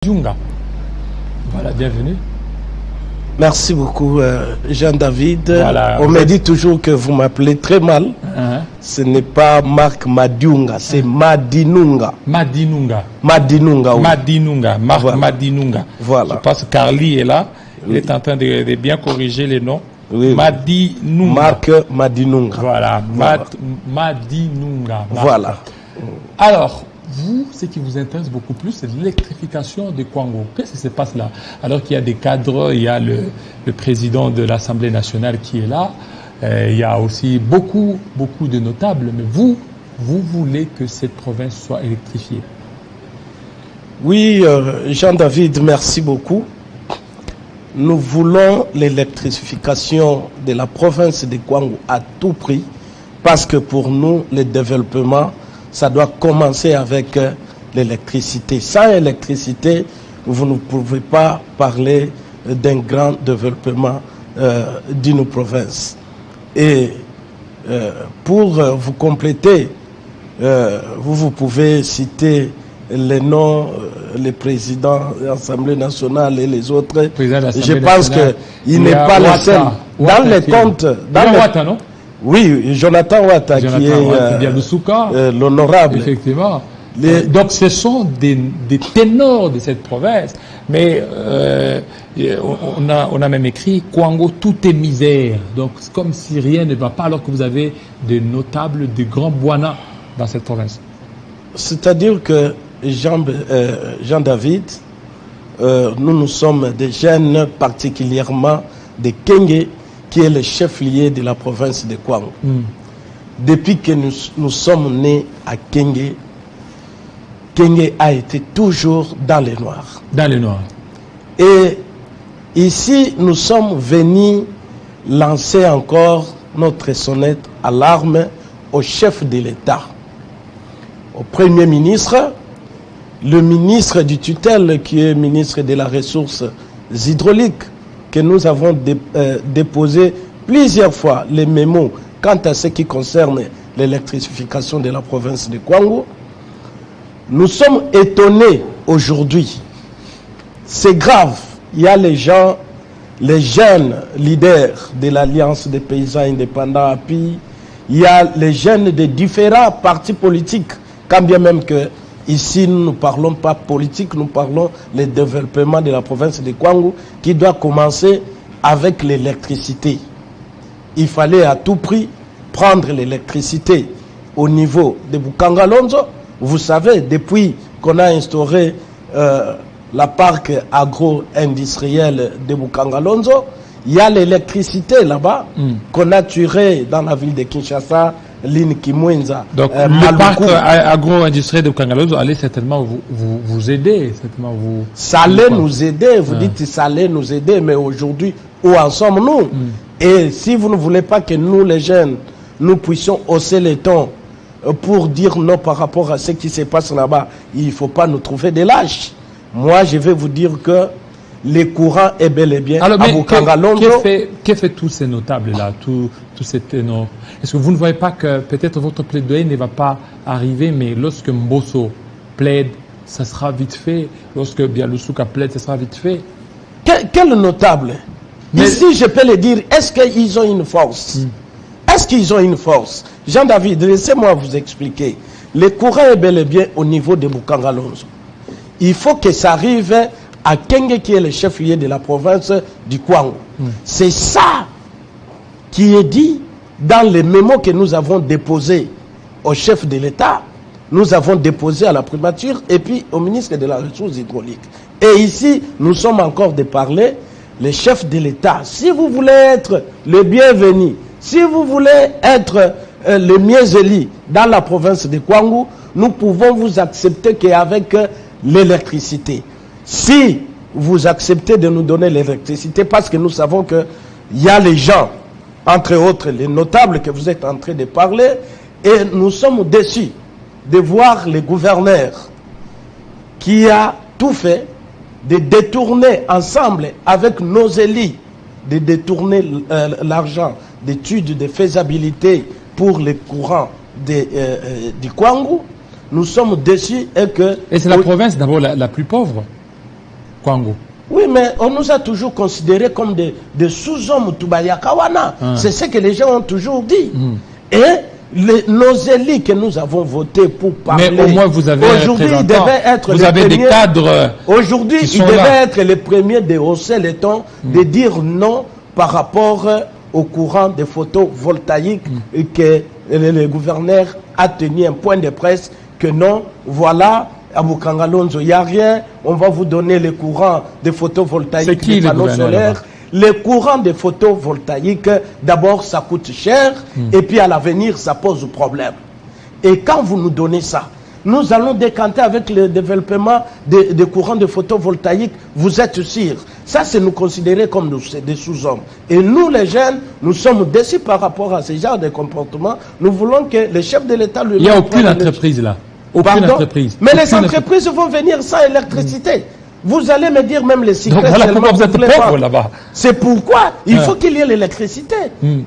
Djunga. Voilà, bienvenue. Merci beaucoup, Jean-David. Voilà, on me dit toujours que vous m'appelez très mal. Ce n'est pas Marc Madiunga, c'est Madinunga. Madinunga. Madinunga, oui. Madinunga, Marc Voilà. Madinunga. Voilà. Je pense que Carly est là. Il Oui. est en train de bien corriger les noms. Oui. Madinunga. Marc Madinunga. Voilà, Voilà. Madinunga. Marc. Voilà. Alors, vous, ce qui vous intéresse beaucoup plus, c'est l'électrification de Kwango. Qu'est-ce qui se passe là? Alors qu'il y a des cadres, il y a le président de l'Assemblée nationale qui est là, il y a aussi beaucoup de notables, mais vous voulez que cette province soit électrifiée. Oui, Jean-David, merci beaucoup. Nous voulons l'électrification de la province de Kwango à tout prix, parce que pour nous, le développement, ça doit commencer avec l'électricité. Sans électricité, vous ne pouvez pas parler d'un grand développement d'une province. Et pour vous compléter, vous pouvez citer les noms, les présidents de l'Assemblée nationale et les autres. Je pense qu'il n'est pas le seul. Dans les comptes... non? Oui, Jonathan Ouatta, qui est l'honorable. Effectivement. Donc ce sont des ténors de cette province. Mais on a même écrit Kwango, tout est misère. Donc c'est comme si rien ne va pas alors que vous avez des notables, des grands Bwana dans cette province. C'est-à-dire que Jean-David, nous sommes des jeunes, particulièrement des Kenge, qui est le chef-lieu de la province de Kwango. Depuis que nous sommes nés à Kenge, Kenge a été toujours dans les noirs. Dans les noirs. Et ici, nous sommes venus lancer encore notre sonnette à l'arme au chef de l'État, au Premier ministre, le ministre du tutelle qui est ministre de la ressources hydrauliques, que nous avons déposé plusieurs fois les mémos quant à ce qui concerne l'électrification de la province de Kwango. Nous sommes étonnés aujourd'hui. C'est grave. Il y a les gens, les jeunes leaders de l'Alliance des paysans indépendants API, il y a les jeunes de différents partis politiques, quand bien même que ici, nous ne parlons pas politique, nous parlons le développement de la province de Kwango qui doit commencer avec l'électricité. Il fallait à tout prix prendre l'électricité au niveau de Bukangalonzo. Vous savez, depuis qu'on a instauré la parc agro-industriel de Bukangalonzo, il y a l'électricité là-bas qu'on a tiré dans la ville de Kinshasa, Line Kimwenza. Donc le parc agro-industriel de Bukangalonzo allait certainement vous aider. Ça allait nous aider, vous dites ça allait nous aider, mais aujourd'hui, où en sommes-nous? Et si vous ne voulez pas que nous, les jeunes, nous puissions hausser les tons pour dire non par rapport à ce qui se passe là-bas, il ne faut pas nous trouver des lâches. Moi, je vais vous dire que les courants est bel et bien à Bukangalonzo. Que fait tous ces notables-là, tous ces ténors? Est-ce que vous ne voyez pas que peut-être votre plaidoyer ne va pas arriver, mais lorsque Mbosso plaide, ça sera vite fait. Lorsque Bialoussouka plaide, ça sera vite fait. Quel notable? Mais ici, je peux le dire, est-ce qu'ils ont une force? Est-ce qu'ils ont une force? Jean-David, laissez-moi vous expliquer. Le courant est bel et bien au niveau de Bukangalonzo. Il faut que ça arrive à Kenge, qui est le chef-lieu de la province du Kwango. C'est ça qui est dit dans les mémos que nous avons déposés au chef de l'État. Nous avons déposé à la primature et puis au ministre de la ressource hydraulique. Et ici, nous sommes encore de parler, les chefs de l'État. Si vous voulez être le bienvenu, si vous voulez être le mieux élu dans la province de Kwango, nous pouvons vous accepter qu'avec l'électricité. Si vous acceptez de nous donner l'électricité, parce que nous savons qu'il y a les gens, entre autres les notables que vous êtes en train de parler, et nous sommes déçus de voir le gouverneur qui a tout fait de détourner ensemble avec nos élus, de détourner l'argent d'études de faisabilité pour les courants du Kwango. Nous sommes déçus et que... Et c'est la province d'abord la plus pauvre. Kwango. Oui, mais on nous a toujours considérés comme des sous-hommes Toubayakawana. C'est ce que les gens ont toujours dit. Et nos élus que nous avons votés pour parler... Mais au moins, vous avez aujourd'hui, ils devaient être vous avez premiers, des cadres. Aujourd'hui, ils devaient être les premiers de hausser le ton, de dire non par rapport au courant des photovoltaïques et que le gouverneur a tenu un point de presse que non, voilà, à Bukangalonzo, il n'y a rien, on va vous donner le courant des photovoltaïques, des panneaux solaires. Le courant des photovoltaïques, d'abord, ça coûte cher, et puis à l'avenir, ça pose problème. Et quand vous nous donnez ça, nous allons décanter avec le développement des courants de photovoltaïques, vous êtes sûr. Ça, c'est nous considérer comme des sous-hommes. Et nous, les jeunes, nous sommes déçus par rapport à ce genre de comportement. Nous voulons que le chef de l'État... Il n'y a aucune entreprise là. Aucune entreprise. Mais les entreprises vont venir sans électricité. Vous allez me dire même les cycles. Donc voilà pourquoi vous êtes pauvres là-bas. C'est pourquoi il faut qu'il y ait l'électricité.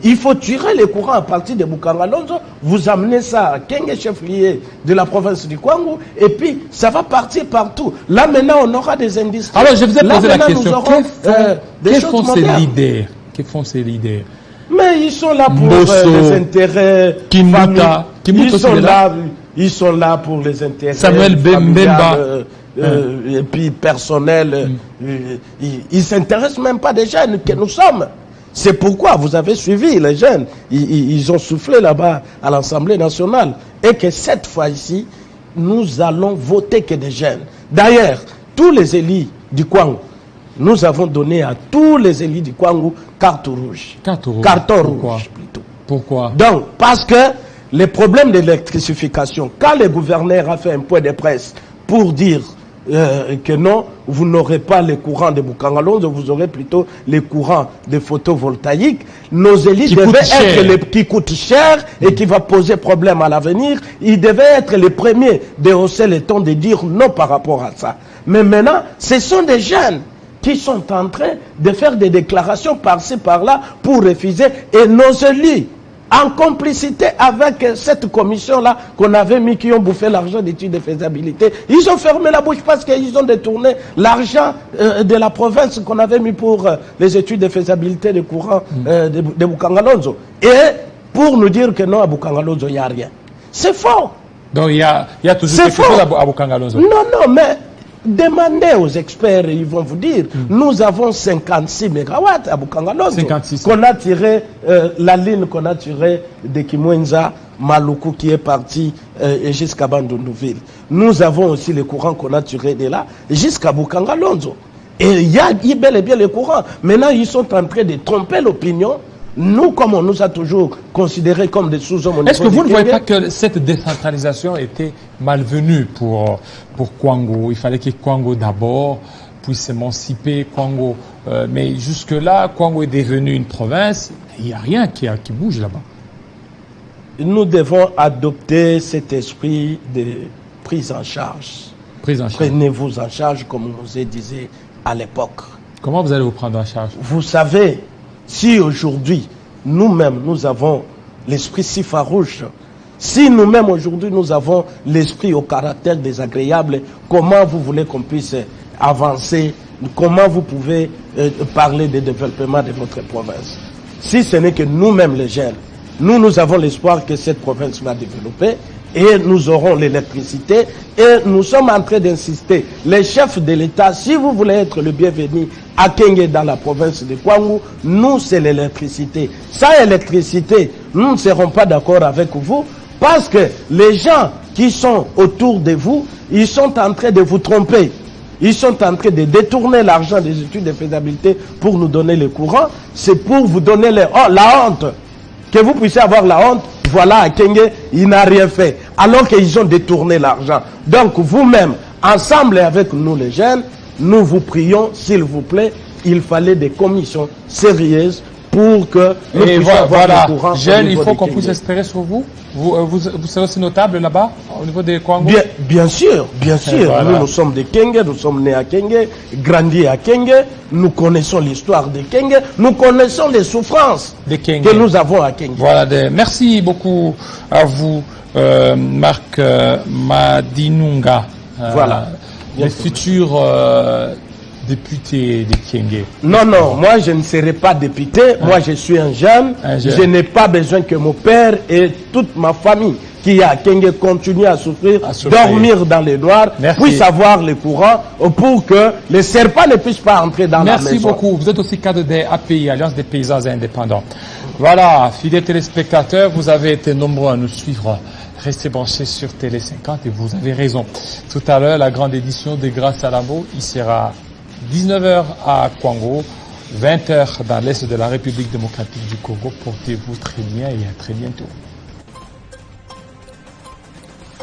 Il faut tirer les courants à partir de Bukangalonzo, vous amenez ça à Kenge, chef-lieu de la province du Kwango, et puis ça va partir partout. Là maintenant on aura des industries. Alors je vous ai posé la question, que font ces leaders? Que font ces leaders? Mais ils sont là pour les intérêts Kimuta, ils sont là pour les intérêts Samuel Bemba. Et puis personnel, ils s'intéressent même pas des jeunes que nous sommes. C'est pourquoi vous avez suivi les jeunes. Ils ont soufflé là-bas à l'Assemblée nationale. Et que cette fois-ci, nous allons voter que des jeunes. D'ailleurs, tous les élus du Kwango, nous avons donné à tous les élus du Kwango carton rouge. Carton rouge plutôt. Pourquoi? Donc, parce que les problèmes d'électrification, quand le gouverneur a fait un point de presse pour dire que non, vous n'aurez pas les courants de Bukangalonzo, vous aurez plutôt les courants de photovoltaïques. Nos élus devaient être les qui coûtent cher et qui va poser problème à l'avenir. Ils devaient être les premiers de hausser le ton de dire non par rapport à ça. Mais maintenant, ce sont des jeunes qui sont en train de faire des déclarations par-ci par-là pour refuser. Et nos élus, en complicité avec cette commission-là qu'on avait mis, qui ont bouffé l'argent d'études de faisabilité, ils ont fermé la bouche parce qu'ils ont détourné l'argent de la province qu'on avait mis pour les études de faisabilité de courant de Bukangalonzo. Et pour nous dire que non, à Bukangalonzo, il n'y a rien. C'est faux. Donc il y a toujours quelque chose à Bukangalonzo. Non, mais demandez aux experts, ils vont vous dire, nous avons 56 mégawatts à Bukangalonzo, qu'on a tiré, la ligne qu'on a tirée de Kimwenza, Maluku qui est parti jusqu'à Bandundouville. Nous avons aussi le courant qu'on a tiré de là jusqu'à Bukangalonzo. Et il y a bel et bien le courant. Maintenant, ils sont en train de tromper l'opinion. Nous, comme on nous a toujours considérés comme des sous-hommes... Est-ce que vous ne voyez pas que cette décentralisation était malvenue pour Kwango? Il fallait que Kwango d'abord puisse s'émanciper, Kwango. Mais jusque-là, Kwango est devenu une province. Il n'y a rien qui bouge là-bas. Nous devons adopter cet esprit de prise en charge. Prenez-vous en charge, comme on nous disait à l'époque. Comment vous allez vous prendre en charge? Vous savez... Si aujourd'hui, nous-mêmes, nous avons l'esprit si farouche, si nous-mêmes aujourd'hui, nous avons l'esprit au caractère désagréable, comment vous voulez qu'on puisse avancer? Comment vous pouvez parler de développement de votre province? Si ce n'est que nous-mêmes, les jeunes, nous avons l'espoir que cette province va développer et nous aurons l'électricité et nous sommes en train d'insister. Les chefs de l'État, si vous voulez être le bienvenu à Kenge dans la province de Kwango, nous c'est l'électricité. Sans électricité, nous ne serons pas d'accord avec vous parce que les gens qui sont autour de vous, ils sont en train de vous tromper. Ils sont en train de détourner l'argent des études de faisabilité pour nous donner le courant. C'est pour vous donner la honte. Que vous puissiez avoir la honte. Voilà, à Kenge, il n'a rien fait. Alors qu'ils ont détourné l'argent. Donc vous-même, ensemble avec nous les jeunes, nous vous prions, s'il vous plaît, il fallait des commissions sérieuses pour que nous puissions avoir le courant. Jeunes, il faut qu'on puisse espérer sur vous. Vous serez aussi notable là-bas, au niveau des Kwango? Bien sûr. Voilà. Nous sommes des Kenge, nous sommes nés à Kenge, grandis à Kenge, nous connaissons l'histoire de Kenge, nous connaissons les souffrances que nous avons à Kenge. Voilà, merci beaucoup à vous, Marc Madinunga. Voilà. Le futur député de Kienge? Non, non, moi je ne serai pas député. Moi je suis un jeune. Je n'ai pas besoin que mon père et toute ma famille qui a Kienge continue à souffrir, dormir dans les noirs, puisse avoir le courant pour que les serpents ne puissent pas entrer dans la maison. Merci beaucoup. Vous êtes aussi cadre des API, Alliance des paysans indépendants. Voilà, fidèles téléspectateurs, vous avez été nombreux à nous suivre. Restez branchés sur Télé 50 et vous avez raison. Tout à l'heure, la grande édition de Grâce à Lambo, il sera 19h à Kwango, 20h dans l'est de la République démocratique du Congo. Portez-vous très bien et à très bientôt.